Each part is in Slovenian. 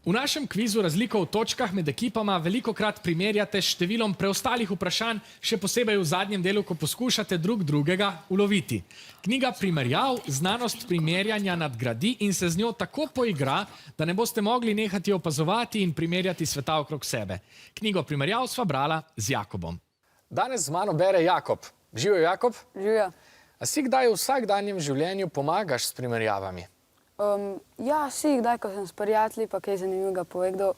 V našem kvizu razliko v točkah med ekipama velikokrat primerjate s številom preostalih vprašanj, še posebej v zadnjem delu, ko poskušate drug drugega uloviti. Knjiga primerjav znanost primerjanja nadgradi in se z njo tako poigra, da ne boste mogli nehati opazovati in primerjati sveta okrog sebe. Knjigo primerjav sva brala z Jakobom. Danes z mano bere Jakob. Živijo, Jakob? Živijo. A si kdaj v vsakdanjem življenju pomagaš s primerjavami? Ja, si kdaj, ko sem s prijatelji, pa kaj zanimivega pove kdo,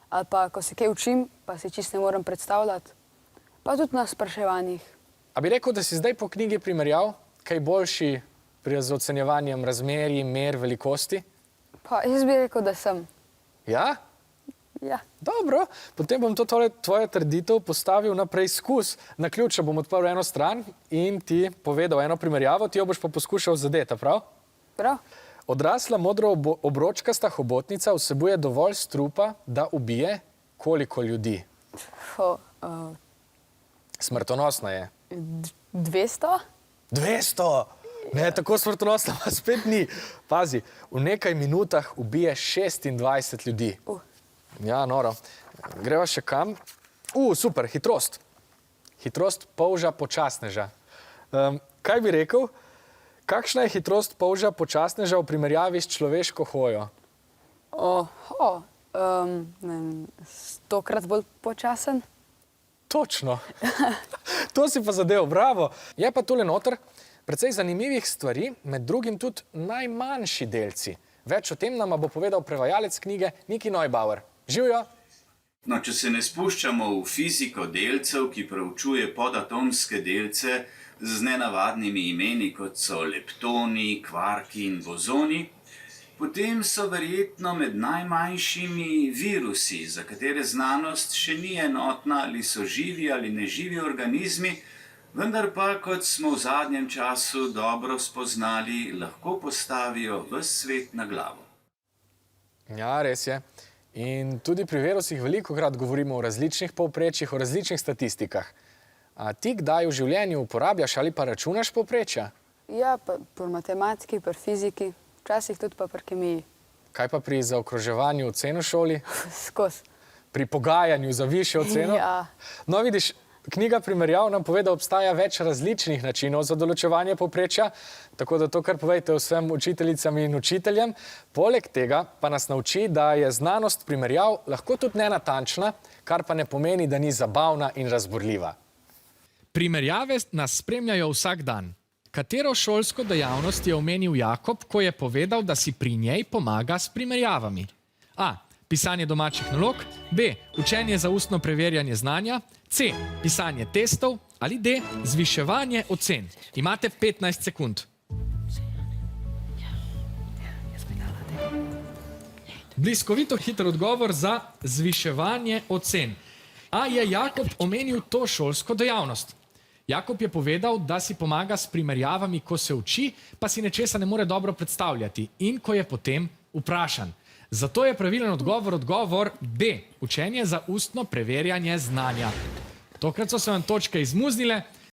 ali pa ko se kaj učim, pa si čist ne moram predstavljati, pa tudi na spraševanjih. A bi rekel, da si zdaj po knjigi primerjav kaj boljši pri ocenjevanjem razmerij, mer, velikosti? Pa jaz bi rekel, da sem. Ja? Ja. Dobro, potem bom tvojo trditev postavil na preizkus. Na ključ bom odprl eno stran in ti povedal eno primerjavo, ti jo boš pa poskušal zadeti, prav? Prav? Odrasla modro obročkasta hobotnica vsebuje dovolj strupa, da ubije koliko ljudi? Smrtonosna je. 200? 200! Ne, tako smrtonosna pa spet ni. Pazi, v nekaj minutah ubije 26 ljudi. Ja, noro. Greva še kam? Super, hitrost. Hitrost polža počasneža. Kaj bi rekel? Kakšna je hitrost polža počasneža v primerjavi s človeško hojo? 100-krat bolj počasen. Točno. To si pa zadev, bravo. Je pa tule noter precej zanimivih stvari, med drugim tudi najmanjši delci. Več o tem nama bo povedal prevajalec knjige Niki Neubauer. Živijo? No, če se ne spuščamo v fiziko delcev, ki preučuje podatomske delce z nenavadnimi imeni, kot so leptoni, kvarki in bozoni, potem so verjetno med najmanjšimi virusi, za katere znanost še ni enotna, ali so živi ali neživi organizmi, vendar pa, kot smo v zadnjem času dobro spoznali, lahko postavijo ves svet na glavo. Ja, res je. In tudi pri virusih velikokrat govorimo o različnih povprečjih, o različnih statistikah. A ti kdaj v življenju uporabljaš ali pa računaš povprečja? Ja, pa pri matematiki, pri fiziki, včasih tudi pa pri kemiji. Kaj pa pri zaokroževanju ocen v šoli? Skozi. Pri pogajanju za višjo oceno? Ja. No, vidiš, knjiga primerjav nam pove, da obstaja več različnih načinov za določevanje povprečja, tako da to kar povejte vsem učiteljicam in učiteljem. Poleg tega pa nas nauči, da je znanost primerjav lahko tudi nenatančna, kar pa ne pomeni, da ni zabavna in razburljiva. Primerjave nas spremljajo vsak dan. Katero šolsko dejavnost je omenil Jakob, ko je povedal, da si pri njej pomaga s primerjavami? A. Pisanje domačih nalog. B. Učenje za ustno preverjanje znanja. C. Pisanje testov. Ali D. Zviševanje ocen. Imate 15 sekund. Bliskovito hiter odgovor za zviševanje ocen. A je Jakob omenil to šolsko dejavnost? Jakob je povedal, da si pomaga s primerjavami, ko se uči, pa si nečesa ne more dobro predstavljati in ko je potem vprašan. Zato je pravilen odgovor B. Učenje za ustno preverjanje znanja. Tokrat so se vam točke izmuznile.